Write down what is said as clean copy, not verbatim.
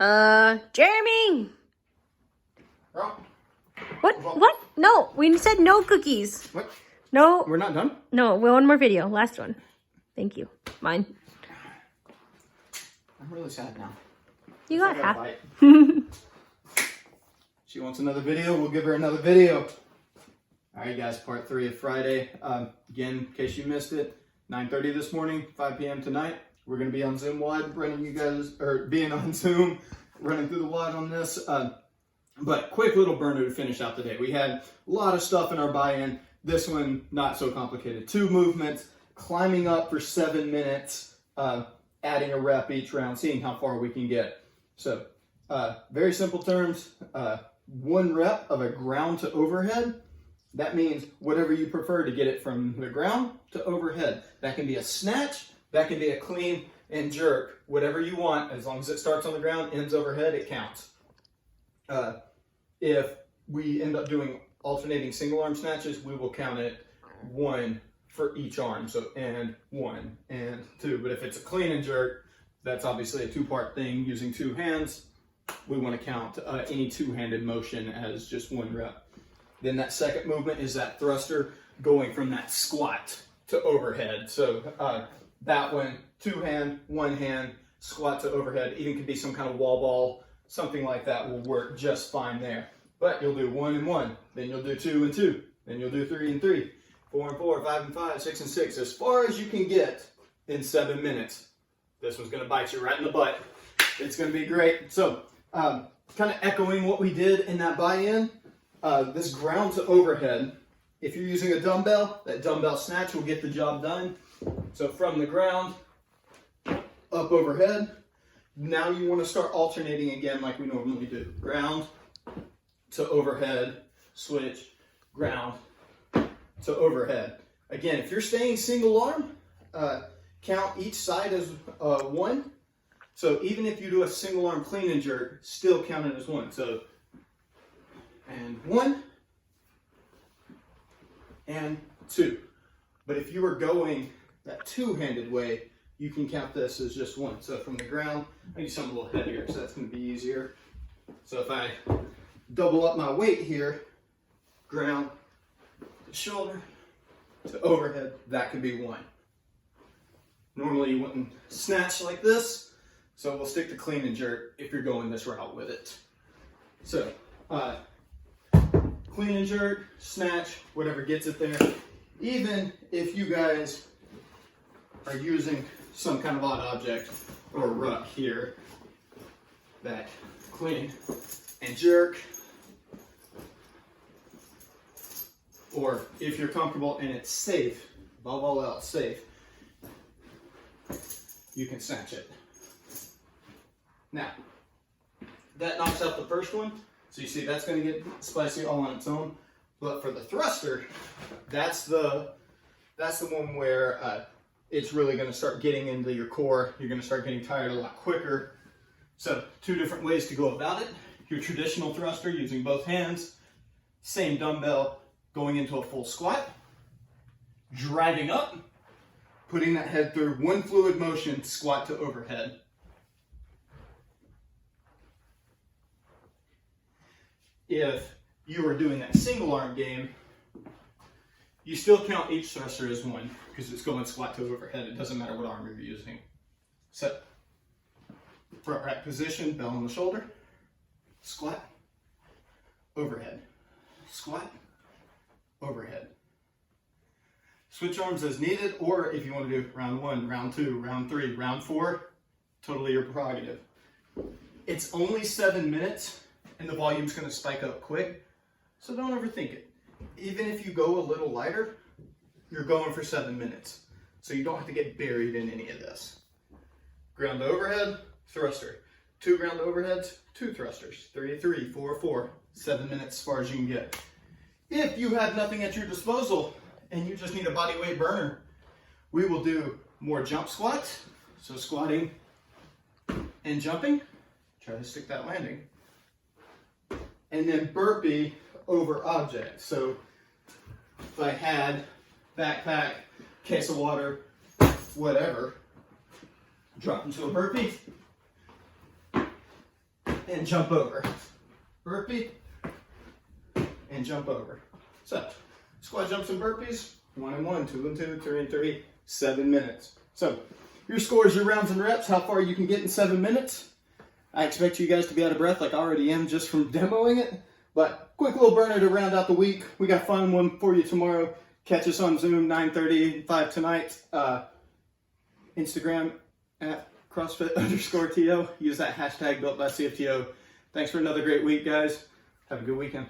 Jeremy! Ruck. What? No, we said no cookies. What? No. We're not done? No, one more video. Last one. Thank you. Mine. I'm really sad now. You got half. She wants another video, we'll give her another video. Alright guys, part 3 of Friday. Again, in case you missed it, 9:30 this morning, 5 p.m. tonight. We're going to be on Zoom WOD, being on Zoom, running through the WOD on this. But quick little burner to finish out the day. We had a lot of stuff in our buy-in. This one, not so complicated. 2 movements, climbing up for 7 minutes, adding a rep each round, seeing how far we can get. So, very simple terms, 1 rep of a ground to overhead. That means whatever you prefer to get it from the ground to overhead. That can be a snatch, that can be a clean and jerk, whatever you want. As long as it starts on the ground, ends overhead, it counts. If we end up doing alternating single arm snatches, we will count it 1 for each arm. So, and 1 and 2. But if it's a clean and jerk, that's obviously a 2-part thing using 2 hands. We want to count any 2-handed motion as just 1 rep. Then that second movement is that thruster going from that squat to overhead. So that one, 2 hand, 1 hand, squat to overhead. Even could be some kind of wall ball, something like that will work just fine there. But you'll do 1 and 1, then you'll do 2 and 2, then you'll do 3 and 3, 4 and 4, 5 and 5, 6 and 6, as far as you can get in 7 minutes. This one's gonna bite you right in the butt. It's gonna be great. So, kind of echoing what we did in that buy-in, this ground to overhead, if you're using a dumbbell, that dumbbell snatch will get the job done. So from the ground, up overhead, now you want to start alternating again like we normally do. Ground to overhead, switch, ground to overhead. Again, if you're staying single arm, count each side as 1. So even if you do a single arm clean and jerk, still count it as 1. So, and 1, and 2. But if you were going that 2-handed way, you can count this as just 1. So from the ground, I do something a little heavier, so that's going to be easier. So if I double up my weight here, ground to shoulder to overhead, that could be 1. Normally you wouldn't snatch like this, so we'll stick to clean and jerk if you're going this route with it. So, clean and jerk, snatch, whatever gets it there. Even if you guys are using some kind of odd object or ruck here, that clean and jerk, or if you're comfortable and it's safe, above all else safe, you can snatch it. Now, that knocks out the first one. So you see that's going to get spicy all on its own. But for the thruster, that's the one where it's really going to start getting into your core. You're going to start getting tired a lot quicker. So 2 different ways to go about it. Your traditional thruster using both hands, same dumbbell, going into a full squat, driving up, putting that head through 1 fluid motion, squat to overhead. If you were doing that single arm game, you still count each thruster as 1 because it's going squat to overhead. It doesn't matter what arm you're using. So, front rack position, bell on the shoulder, squat, overhead, squat, overhead. Switch arms as needed, or if you want to do round 1, round 2, round 3, round 4, totally your prerogative. It's only 7 minutes. And the volume's going to spike up quick, so don't overthink it. Even if you go a little lighter, you're going for 7 minutes, so you don't have to get buried in any of this. Ground to overhead, thruster. 2 ground to overheads, 2 thrusters. 3 to 3, 4 to 4. 7 minutes as far as you can get. If you have nothing at your disposal and you just need a body weight burner, we will do more jump squats. So squatting and jumping. Try to stick that landing. And then burpee over object. So if I had backpack, case of water, whatever, drop into a burpee, and jump over. Burpee and jump over. So, squat jumps and burpees, 1 and 1, 2 and 2, 3 and 3, 7 minutes. So, your scores, your rounds and reps, how far you can get in 7 minutes. I expect you guys to be out of breath like I already am just from demoing it. But quick little burner to round out the week. We got a fun one for you tomorrow. Catch us on Zoom, 9:30, 5 tonight. Instagram at CrossFit_TO. Use that hashtag built by CFTO. Thanks for another great week, guys. Have a good weekend.